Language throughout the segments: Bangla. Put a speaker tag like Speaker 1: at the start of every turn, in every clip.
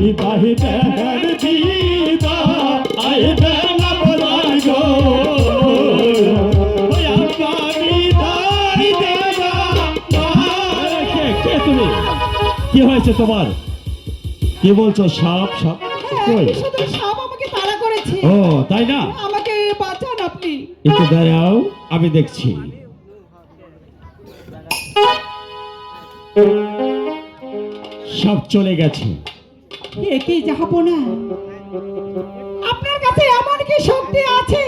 Speaker 1: বিদায় দিদা আইবে না বলাই গো তুমি কি হয়েছে তোমার? কি বলছো? সাপ সাপ কই?
Speaker 2: সাপ আমাকে তাড়া করেছে।
Speaker 1: ও তাই না?
Speaker 2: আমাকে বাঁচান আপনি।
Speaker 1: একটু দাঁড়াও, আমি দেখছি। সব চলে গেছে।
Speaker 2: একে যাবো না। আপনার কাছে এমন কি শক্তি আছে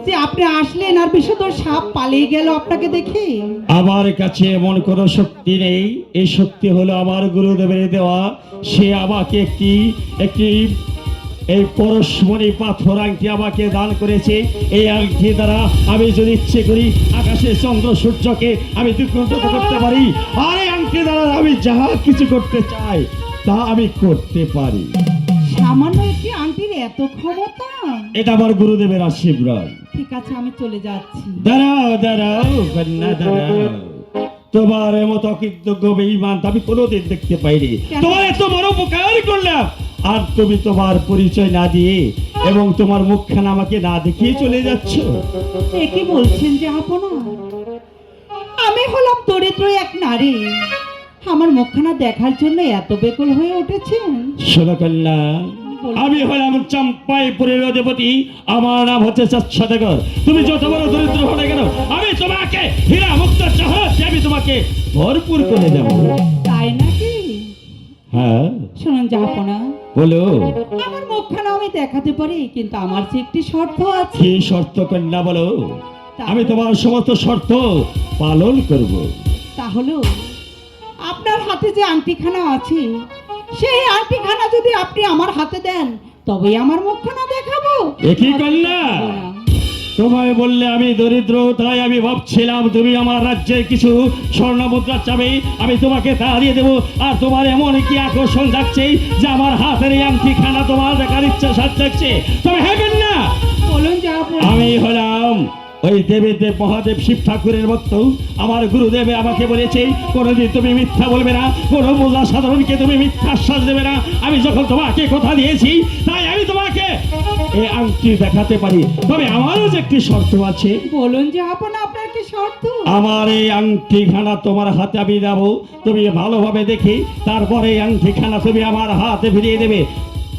Speaker 2: যে আপনি আসলেন আর বিষধর সাপ পালিয়ে গেল আপনাকে দেখে?
Speaker 1: আমার কাছে এমন কোনো শক্তি নেই। এই শক্তি হলো আমার গুরুদেবের দেওয়া। সে আমাকে একটি এই পরশমণি পাথর আংটি আমাকে দান করেছে। এই আংটি দ্বারা আমি যদি ইচ্ছে করি আকাশে চন্দ্র সূর্যকে আমি দ্বিখণ্ডিত করতে পারি। আর এই আংটি দ্বারা আমি যাহা কিছু করতে চাই তা আমি করতে পারি।
Speaker 2: সামান্য একটি আংটির এত ক্ষমতা?
Speaker 1: এটা আমার গুরুদেবের আশীর্বাদ।
Speaker 2: ঠিক আছে, আমি চলে যাচ্ছি।
Speaker 1: দাঁড়াও দাঁড়াও কন্যা, দাঁড়াও। তোমার মতো অকৃতজ্ঞ বেঈমান আমি কোনোদিন দেখতে পাইনি। তোমার এত বড় উপকার করলাম আর তুমি তোমার পরিচয় না দিয়ে এবং তোমার মুখখানা আমাকে না দেখিয়ে চলে যাচ্ছ।
Speaker 2: এ কি বলছেন যে আপনা? আমি হলাম দরিদ্র এক নারী, আমার মুখখানা দেখার জন্য এত বেকুল হয়ে উঠেছেন?
Speaker 1: শোনো কন্যা, আমি হলাম চম্পাইপুরের অধিপতি। আমার নাম হচ্ছে সদাগর। তুমি যত বড় দরিদ্র হলে কেন আমি তোমাকে হীরা মুক্ত চাহতে আমি তোমাকে ভরপুর করে দেব।
Speaker 2: তাই নাকি?
Speaker 1: হ্যাঁ
Speaker 2: শুনুন জাহাপনা,
Speaker 1: বলো।
Speaker 2: আমার মুখখানা আমি দেখাতে পারি, কিন্তু আমার যে একটি শর্ত আছে।
Speaker 1: কি শর্ত কন্যা বলো? আমি তোমার সমস্ত শর্ত পালন করব।
Speaker 2: তাহলে আপনার হাতে যে আংটিখানা আছে সেই আংটিখানা যদি আপনি আমার হাতে দেন তবেই আমার মুখখানা দেখাবো।
Speaker 1: একই কন্যা, তোমায় বললে আমি দরিদ্র তাই আমি ভাবছিলাম তুমি আমার রাজ্যের কিছু স্বর্ণ মুদ্রা চাবে, আমি তোমাকে তা দিয়ে দেবো। আর তোমার এমন কি আকর্ষণ যাচ্ছে যে আমার হাতের এই আংটিখানা তোমার দেখার ইচ্ছা সাথ থাকছে। তবে হ্যাঁ কন্যা,
Speaker 2: বলুন যা।
Speaker 1: আমি হলাম ওই দেবীদেব মহাদেব শিব ঠাকুরের মতো। আমার গুরুদেব আমাকে বলেছে কোনোদিন তুমি মিথ্যা বলবে না, কোনো বোঝা সাধারণকে তুমি মিথ্যা আশ্বাস দেবে না। আমি যখন তোমাকে কথা দিয়েছি তাই আমি তোমাকে এই আংটি দেখাতে পারি। তবে আমারও যে একটি শর্ত আছে।
Speaker 2: বলুন যে আপনা, আপনার কি শর্ত?
Speaker 1: আমার এই আংটিখানা তোমার হাতে আমি দেব, তুমি ভালোভাবে দেখি তারপরে এই আংটিখানা তুমি আমার হাতে ফিরিয়ে দেবে।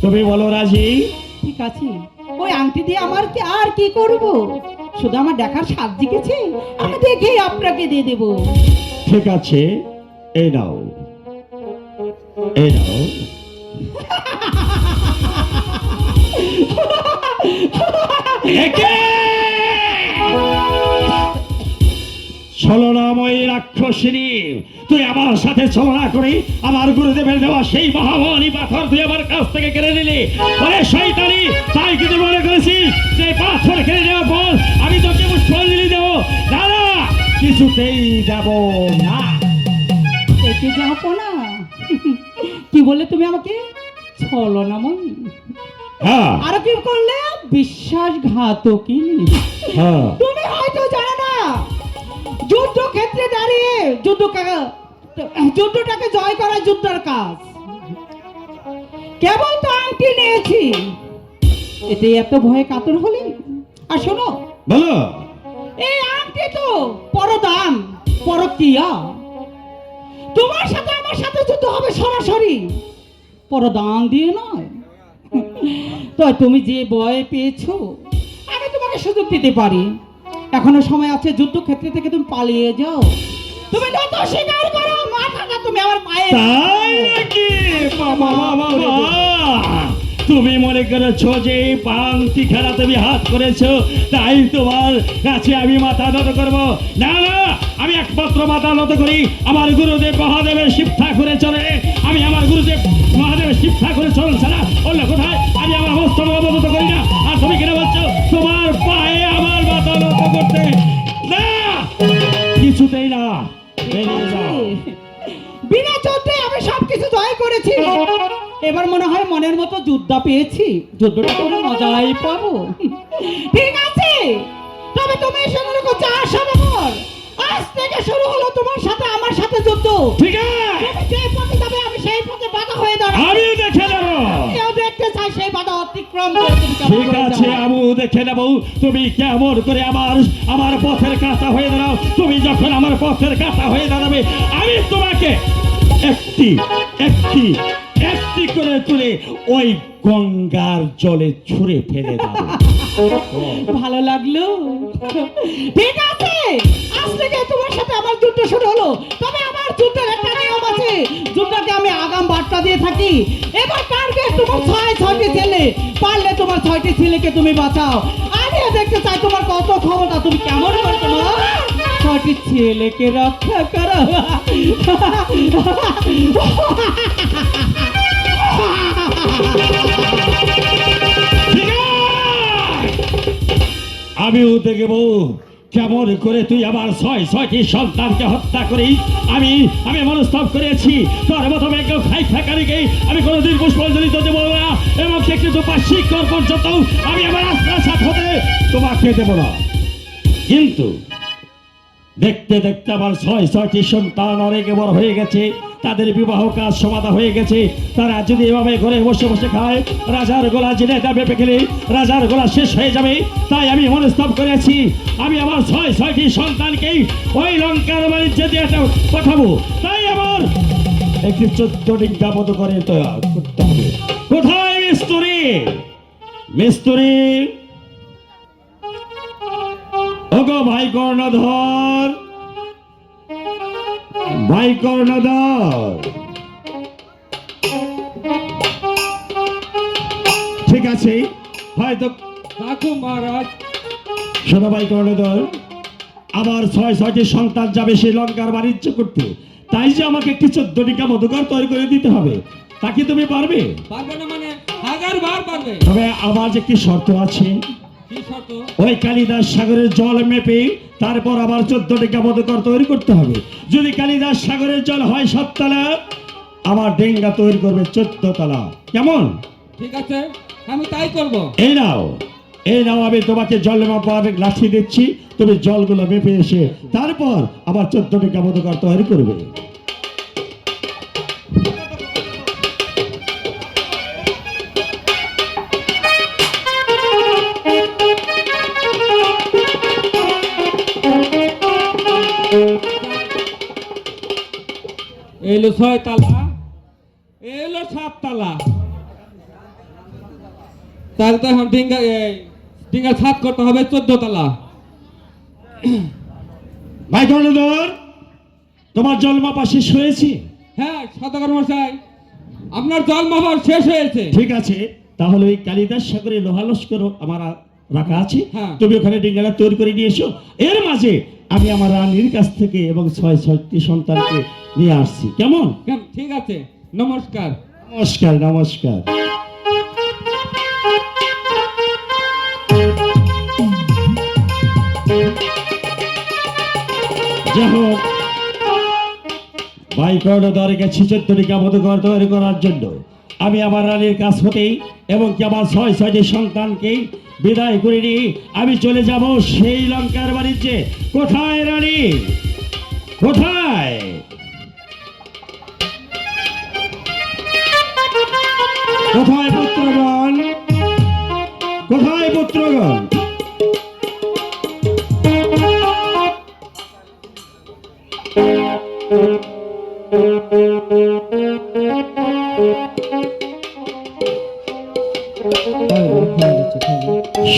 Speaker 1: তুমি বলো রাজি?
Speaker 2: ঠিক আছে, ওই আংটি দিয়ে আমার কি আর কি করব? শুধু আমার দেখার স্বাদ জিগেছে, আমি দেখেই আপনাকে দিয়ে দেব।
Speaker 1: ঠিক আছে, এই নাও, এই নাও। ছলনাময়ী রাক্ষসিনী, তুই আমার সাথে ছলনা করে আমার গুরুদেবের দেওয়া সেই মহামণি পাথর তুই আমার কাছ থেকে কেড়ে নিলি। আরে শয়তানি, তাই কি তুই মনে করেছিস যে পাথর কেড়ে নেওয়ার পর আমি তোকে পুষ্পাঞ্জলি দেবো? দাদা, কিছুতেই যাব না।
Speaker 2: একে যাবো না? কি বলে তুমি আমাকে ছলনাময়ী?
Speaker 1: হ্যাঁ।
Speaker 2: আর কি করলে? বিশ্বাসঘাতকী।
Speaker 1: হ্যাঁ।
Speaker 2: তুমি হয়তো জানো না, যুদ্ধক্ষেত্রে দাঁড়িয়ে যুদ্ধটাকে জয় করা যুদ্ধের কাজ। কেবল তো আংটি নিয়েছি, এতে এত ভয়ে কাতর হলে? আর শোনো,
Speaker 1: বলো।
Speaker 2: এই আংটি তো পরদান পরকিয়া। তোমার সাথে আমার সাথে যুদ্ধ হবে সরাসরি, পরদান দিয়ে নয়। তো তুমি যে ভয় পেয়েছো, আমি তোমাকে সুযোগ দিতে পারি। এখনো সময় আছে, যুদ্ধক্ষেত্র থেকে তুমি পালিয়ে যাও। তুমি নত স্বীকার করো, মাথাটা তুমি আমার পায়ে।
Speaker 1: তাই নাকি? বাবা বাবা, তুমি মনে করেছো যে পাংটি খেলা তুমি হাত করেছো তাই তোমার কাছে আমি মাথা নত করবো? না না, আমি একমাত্র মাথা নত করি আমার গুরুদেব মহাদেবের শিব ঠাকুরের চরণে। আমি আমার গুরুদেব মহাদেবের শিব ঠাকুরের চরণ ছাড়া অন্য কোথায় আমি আমার হস্তম অবনত করি না। আর তুমি কেন বলছো তোমার পায়ে আমার মাথা নত করতে? না, কিছুতেই না।
Speaker 2: বিনা যুদ্ধে আমি সবকিছু জয় করেছি। এবার মনে হয় মনের মতো যুদ্ধ পেয়েছি, যুদ্ধটা করে মজাই পাবো। ঠিক আছে, তবে তুমি সেগুলো চার সনগর আজ থেকে শুরু হলো তোমার সাথে আমার সাথে যুদ্ধ।
Speaker 1: ঠিক আছে,
Speaker 2: তুমি যে পথে যাবে আমি সেই পথে বাধা হয়ে দাঁড়াবো।
Speaker 1: আমিও দেখে নেব।
Speaker 2: কেউ দেখতে চাই সেই বাধা অতিক্রম করে তুমি কেমন
Speaker 1: ঠিক
Speaker 2: করে
Speaker 1: আছে
Speaker 2: যাও।
Speaker 1: আবু, দেখে নেব তুমি কেমন করে আমার পথের কাঁটা হয়ে দাঁড়াও। তুমি যখন আমার পথের কাঁটা হয়ে দাঁড়াবে, আমি তোমাকে একটি একটি একটি করে তুলে ওই গঙ্গার জলে ছুঁড়ে ফেলে দেব।
Speaker 2: ভালো লাগলো। ঠিক আছে, আজ থেকে তোমার সাথে আমার যুদ্ধ শুরু হলো। তবে আমার যুদ্ধের একটা নিয়ম আছে, যুদ্ধকে আমি আগাম বার্তা দিয়ে থাকি। এবার টার্গেট তোমার ছয়টি ছেলে, পারলে তোমার 6টি ছেলেকে তুমি বাঁচাও। আমিও দেখতে চাই তোমার কত ক্ষমতা, তুমি কেমন করে তোমার 6টি ছেলেকে রক্ষা করো।
Speaker 1: ঠিক আছে? আমিও দেখব কেমন করে তুই আমার ছয়টি সন্তানকে হত্যা করি। আমি আমি মনস্তব করেছি তোর মতো মেঘ খাই থাকারিকে আমি কোনোদিন পুষ্পাঞ্জলিতে দেবো না, এবং একটি দুপা শিক্ষক পর্যন্ত আমি আমার আশ্রাসাত হতে তোমাকে দেব না। কিন্তু দেখতে দেখতে আমার ছয়টি সন্তান অনেক বড় হয়ে গেছে, তাদের বিবাহ কাজ সমাধা হয়ে গেছে। তারা যদি এভাবে ঘরে বসে বসে খায়, রাজার গোলা জেনে যাবে পেকেলে রাজার গোলা শেষ হয়ে যাবে। তাই আমি মনস্তব করেছি আমি আমার ছয়টি সন্তানকেই ওই লঙ্কার বাণিজ্যে দিয়ে পাঠাবো। তাই আমার একটি 14টি মতো করে তৈরি করতে হবে। কোথায় মিস্ত্রি? মিস্ত্রি ওগো ভাই কর্ণধর, ভাই কর্ণধর। ঠিক আছে, হয়তো
Speaker 3: মহারাজ।
Speaker 1: শোনো ভাই কর্ণধর, আমার 6টি সন্তান যাবে শ্রীলঙ্কার বাণিজ্য করতে। তাই যে আমাকে একটি 14টি মধুকর তৈরি করে দিতে হবে। তা কি তুমি পারবে?
Speaker 3: পারবে না মানে 1000 বার পারবে।
Speaker 1: তবে আমার যে একটি শর্ত আছে,
Speaker 3: কি শর্ত?
Speaker 1: ওই কালিদাস সাগরের জল মেপে তারপর আবার 14টি মধুকর তৈরি করতে হবে। যদি কালিদাস সাগরের জল হয় 7 তলা, আমার ডেঙ্গা তৈরি করবে 14 তলা। কেমন?
Speaker 3: ঠিক আছে, আমি তাই করব।
Speaker 1: এই নাও, এই নাও, আমি তোমাকে জল মাপার লাঠি দিচ্ছি। তুমি জলগুলো মেপে এসে তারপর আবার 14টি মধুকর তৈরি করবে।
Speaker 3: এলো 6 তালা, এলো 7 তালা। তাহলে তো এখন ডিঙ্গা ছাদ করতে হবে 14 তালা।
Speaker 1: ভাই কর্ণধর, তোমার জল মাপা শেষ হয়েছে?
Speaker 3: হ্যাঁ সদাগর মশাই, আপনার জল মাপার শেষ হয়েছে।
Speaker 1: ঠিক আছে, তাহলে ওই কালিদাস সাগরে লোহা লস্কর আমার রাখা আছে।
Speaker 3: হ্যাঁ।
Speaker 1: তুমি ওখানে ডিঙ্গাটা তৈরি করে নিয়ে এসো। এর মাঝে আমি আমার রানীর কাছ থেকে এবং 6টি সন্তানকে নিয়ে আসছি। কেমন?
Speaker 3: ঠিক আছে, নমস্কার।
Speaker 1: নমস্কার, নমস্কার। যাই হোক, ভাই কর্ণধর গেছি 14টি মধুকর তৈরি করার জন্য। আমি আমার রানীর কাছ হতেই এবং কি আমার 6টি সন্তানকে বিদায় করে নিয়ে আমি চলে যাব সেই লঙ্কার বাণিজ্যে। কোথায় রানী? কোথায়? কোথায় পুত্রগণ? কোথায় পুত্রগণ?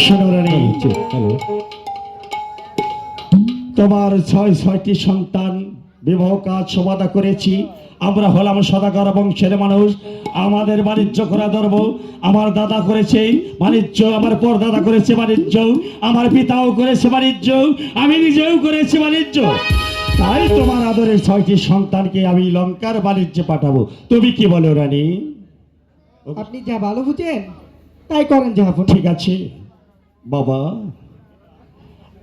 Speaker 1: শোনো রানী, তোমার 6টি সন্তান বিবাহ কাজ সমাধা করেছি। আমরা হলাম সদাগর বংশের মানুষ, আমাদের বাণিজ্য করা ধর্ম। আমার দাদা করেছে বাণিজ্য, আমার পরদাদা করেছে বাণিজ্য, আমার পিতাও করেছে বাণিজ্য, আমি নিজেও করেছি বাণিজ্য। তাই তোমার আদরের 6টি সন্তানকে আমি লঙ্কার বাণিজ্যে পাঠাবো। তুমি কি বলো রানী?
Speaker 4: আপনি যা ভালো বুঝেন তাই করেন জাহাপন।
Speaker 1: ঠিক আছে বাবা,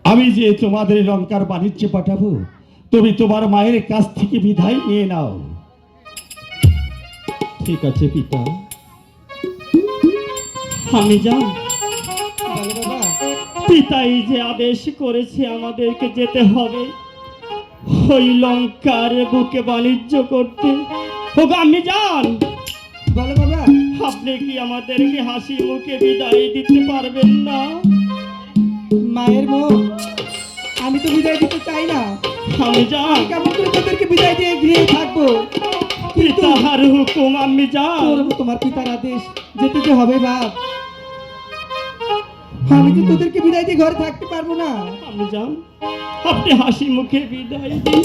Speaker 1: আমি যে তোমাদের লঙ্কার বাণিজ্যে পাঠাবো, তুমি তোমার মায়ের কাছ থেকে বিদায় নিয়ে নাও। ঠিক আছে পিতা।
Speaker 2: আমি যান
Speaker 4: বলো বাবা,
Speaker 2: পিতাই যে আদেশ করেছে আমাদেরকে যেতে হবে ওই লঙ্কার বুকে বাণিজ্য করতে। ওগো আমি যান।
Speaker 4: বলো বাবা,
Speaker 1: আপনি কি আমাদেরকে হাসি মুখে বিদায় দিতে পারবেন না?
Speaker 4: মায়ের মুখ আমি তো বিদায় দিতে চাই না।
Speaker 1: আমি যান,
Speaker 4: কেমন করে তোদেরকে বিদায় দিয়ে গৃহে থাকবো?
Speaker 1: পিতার হুকুম আমি যান।
Speaker 4: তোমার পিতার আদেশ, যেতে তো হবে বাপ। আমি তো তোদেরকে বিদায় দিয়ে ঘরে থাকতে পারবো না।
Speaker 1: আমি যান, আপনি হাসি মুখে বিদায় দিন।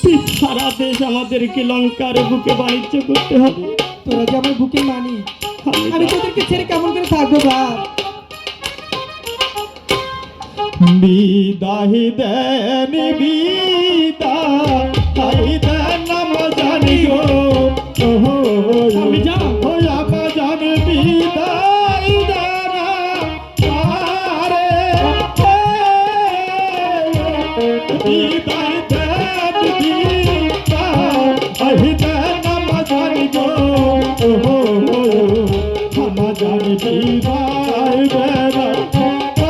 Speaker 1: পিতার আদেশ, আমাদেরকে লঙ্কার বুকে বাণিজ্য করতে হবে।
Speaker 4: তোরা যে আমার বুকে মানি,
Speaker 1: আমি
Speaker 4: আমি
Speaker 1: যান।
Speaker 4: তোদেরকে ছেড়ে কেমন করে থাকবো বাপ?
Speaker 1: বিদায় দেন, বিদায় দেন জানি গো। আমি যান, জান বিদায় দেন আরে, বিদায় দেন, বিদায় দেন জানি গো। জানি বিদায় দেন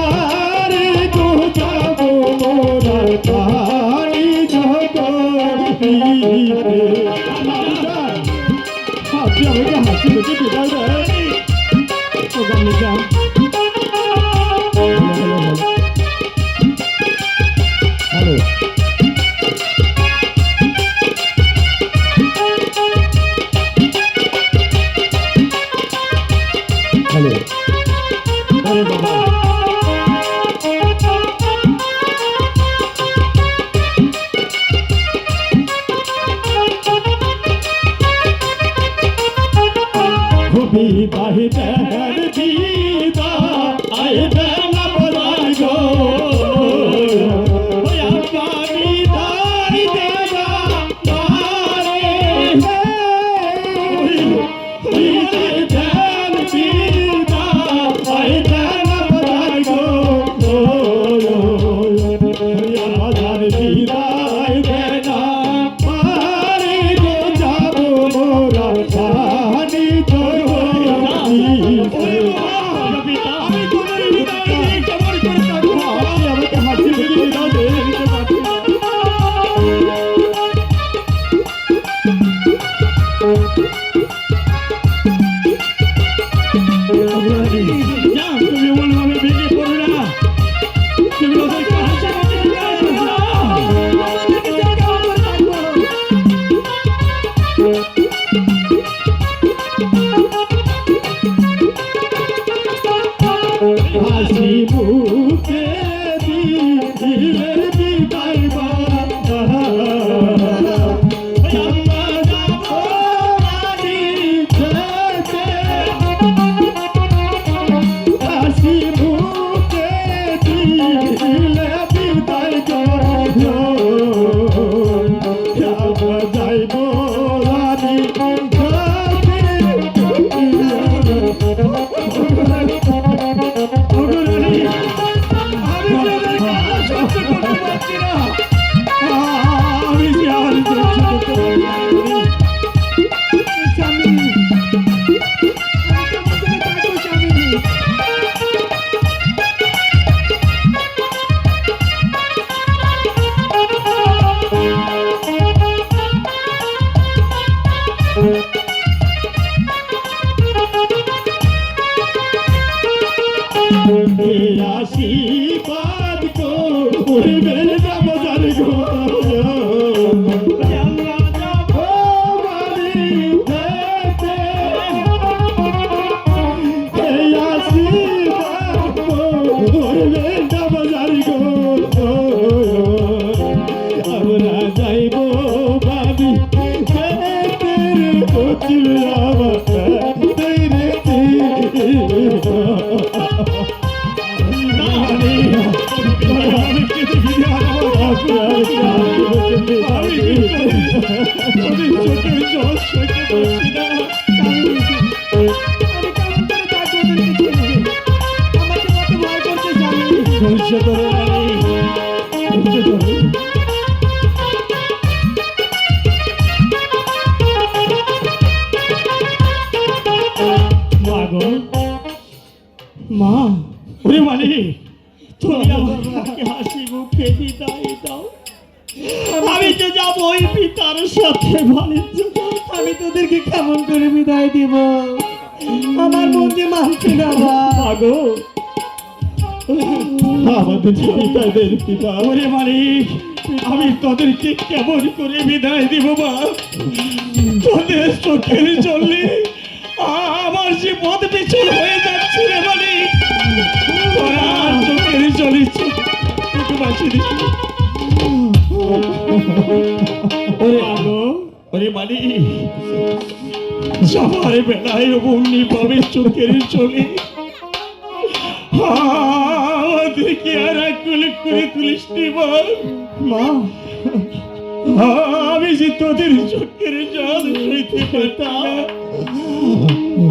Speaker 1: আরে, তো যাব মোরা পানি জগতে। আপনি আমাকে হাসি মুখে বিদায় দেন। আমি যান। হ্যালো, হ্যালো, আরে বাবা, বিদায় দেন, বিদায় দেন বলাই গো। আপা বিদায় দেন আরে, বিদায় দেন, বিদায় দেন বলাই গো। আমার বিদায় দেন আরে, গো যাব মোরা পানি আমি তোদের বিদায় দিয়ে কেমন করে থাকবো? আপনি আমাকে হাসি মুখে বিদায় দিয়ে দিতে পারছেন না। যান, তুমি এমনভাবে ভেঙে পড়ো না। তুমি ওদেরকে হাসি মুখে বিদায় দিও না।
Speaker 4: আমাদেরকে ছেড়ে কেমন করে থাকবো?
Speaker 1: হাসি মুখে দিলে বিদায় বাবা। আমরা যাবো বাড়ি যেতে। হাসি মুখে দিলে বিদায় করো। আমরা যাইবো বাড়ি আমি যে আর
Speaker 4: স্বামী, আমি কেমন করে থাকবো স্বামী?
Speaker 1: আশীর্বাদ করবে না বাজার গো। আমরা যাবো বাড়ি যেতে। এই আশীর্বাদ করবে না বাজার গো। আমরা যাইবো বাড়ি যেতে। কচিল মা, ওরে মানে তুমি আমাকে হাসি মুখে বিদায় দাও। আমি তো যাবো ওই পিতার সাথে বাণিজ্য।
Speaker 4: আমি তোদেরকে কেমন করে বিদায় দিব? আমার মন যে মানছে না মা।
Speaker 1: মাগো আমাদের পিতাদের পিতা ওরে মালিক, আমি তোদেরকে কেমন করে বিদায় দিব মা? তোদের চোখের জলে আমার যে পথ পিছল হয়ে যাচ্ছে রে মালিক। তোরা চোখের জলে একটু বাঁচিয়ে দিস। ওরে মাগো, ওরে মালিক, সবার বেলায় অমনি পাবে চোখের জলে আমাদেরকে আর আকুল করে তুলিস নি মা। আমি যে তোদের চোখের জল সইতে পারতাম,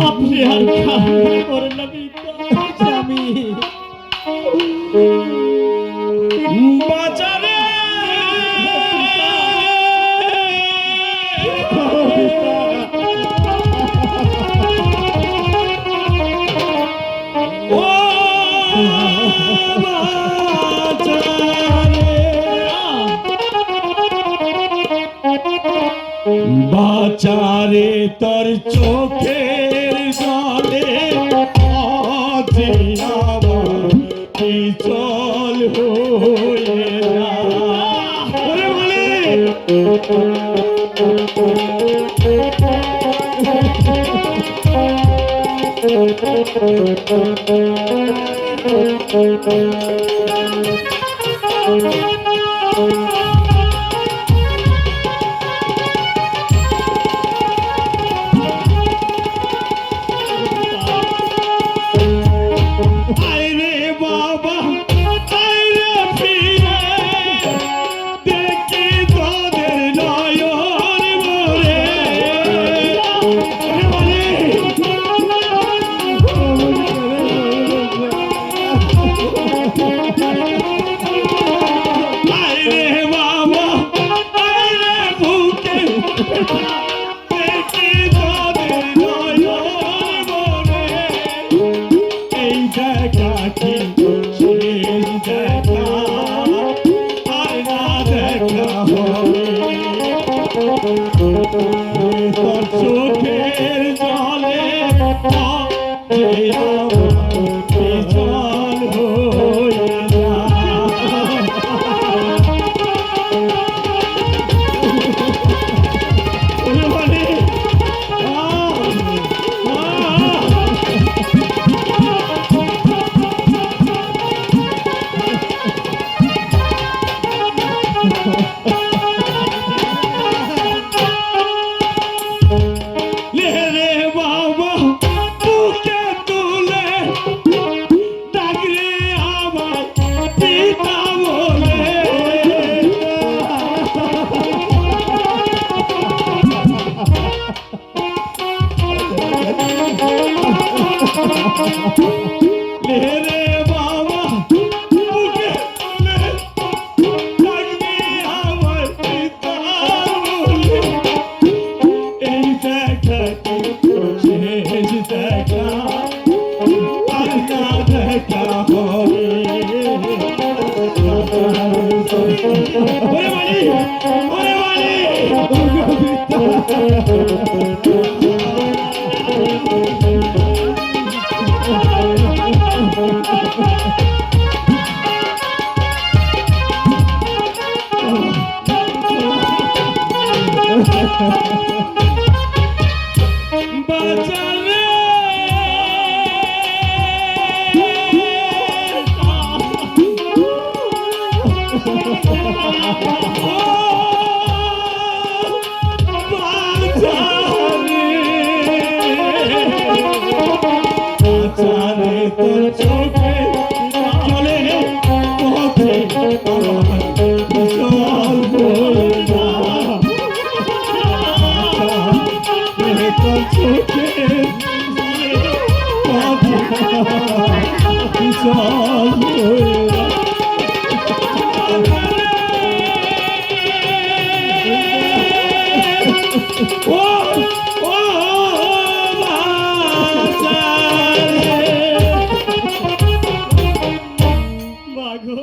Speaker 1: আপনি আর কান্না করেন না পিতা।
Speaker 4: আমি
Speaker 1: বাঁচারে ও বাঁচারে তোর চোখের জলে আজি আমার পিছল হয়ে যা। ওরে মালিক, আইরে বাবা আইরে ফিরে দেখি তোদের নয়ন ভরে। আইরে বাবা আইরে বুকে দেখি তোদের নয়ন ভরে। এই দেখা কি শেষ দেখা, আর না দেখা হবে। তোর চোখের জলে পিছল হয়ে যা। ওরে মালিক, রে বাবা বুকে তুলে ডাকরে আমার পিতা বলে। রে বাবা বুকে তুলে ডাকরে আমার পিতা বলে। এই দেখা কি শেষ দেখা, আর না দেখা হবে। ওরে মালিক, ওরে বাঁচালে বাঁচালে তোর চোখে চলে পথে আমার বিশাল বলে যা। তোর চোখে পথে বিশাল বলে যা। ও ও মাগো